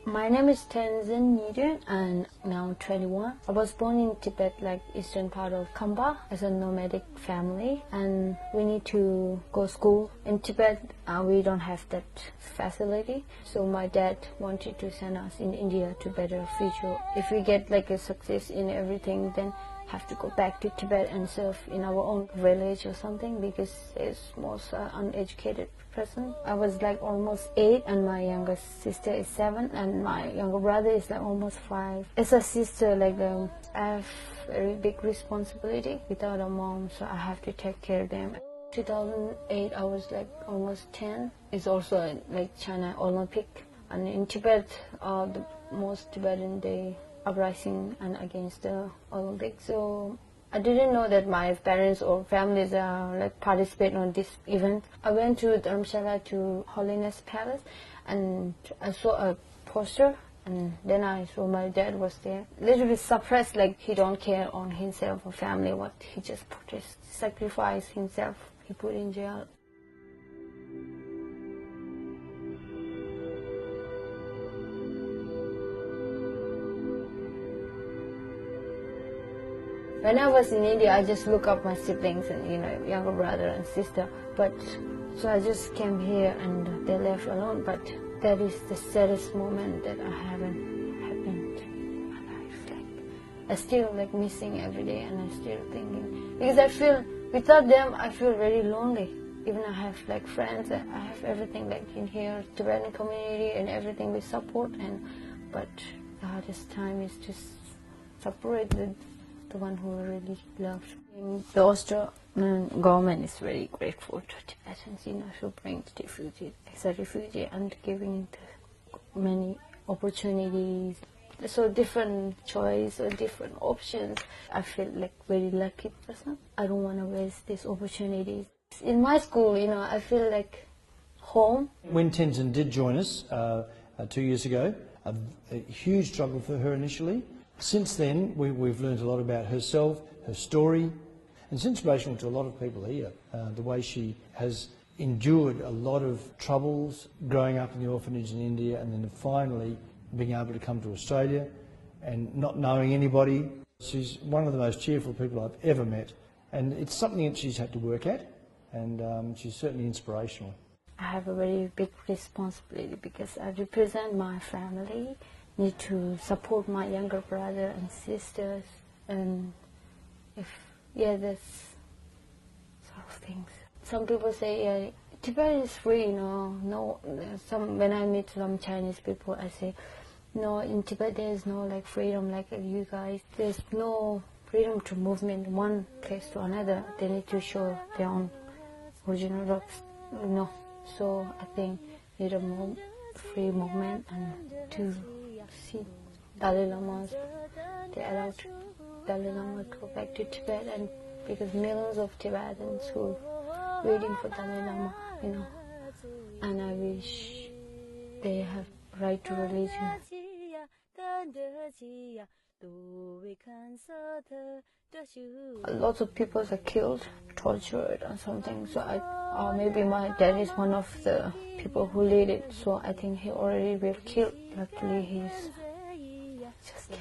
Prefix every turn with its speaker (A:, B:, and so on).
A: My name is Tenzin Nyidon and now I'm 21. I was born in Tibet, like eastern part of Kamba, as a nomadic family, and we need to go school. In Tibet, we don't have that facility, so my dad wanted to send us in India to better future. If we get like a success in everything, then have to go back to Tibet and serve in our own village or something, because it's most uneducated person. I was like almost 8 and my younger sister is 7 and my younger brother is like almost 5. As a sister, like I have very big responsibility without a mom, so I have to take care of them. 2008 I was like almost 10. It's also like China Olympic, and in Tibet the most Tibetan they uprising and against the Olympics. So I didn't know that my parents or families like participate on this event. I went to Dharamshala to Holiness Palace and I saw a poster, and then I saw my dad was there. Literally suppressed, like he don't care on himself or family, what he just sacrificed himself, he put in jail. When I was in India, I just look up my siblings and, younger brother and sister. But, so I just came here and they left alone. But that is the saddest moment that I haven't happened in my life. Like, I still like missing every day, and I still thinking. Because I feel, without them, I feel very lonely. Even I have like friends, I have everything like in here, Tibetan community and everything with support. But the hardest time is to separate the one who really loves. The Australian government is very grateful to Tibetans, who bring the refugee as a refugee and giving many opportunities. So different choice or different options. I feel like very lucky person. I don't want to waste these opportunities. In my school, I feel like home.
B: When Tenzin did join us 2 years ago, a huge struggle for her initially. Since then, we've learned a lot about herself, her story, and it's inspirational to a lot of people here, the way she has endured a lot of troubles growing up in the orphanage in India, and then finally being able to come to Australia and not knowing anybody. She's one of the most cheerful people I've ever met, and it's something that she's had to work at, and she's certainly inspirational.
A: I have a very big responsibility because I represent my family. Need to support my younger brother and sisters, and that's sort of things. Some people say, Tibet is free, no. When I meet some Chinese people, I say, no, in Tibet there is no like freedom like you guys. There's no freedom to movement one place to another. They need to show their own original rocks, So I think need a more free movement and to see Dalai Lamas. They allowed Dalai Lama to go back to Tibet, and because millions of Tibetans who are waiting for Dalai Lama, and I wish they have right to religion. Lots of people are killed, tortured or something, so or maybe my dad is one of the people who lead it, so I think he already been killed. Luckily he's just killed.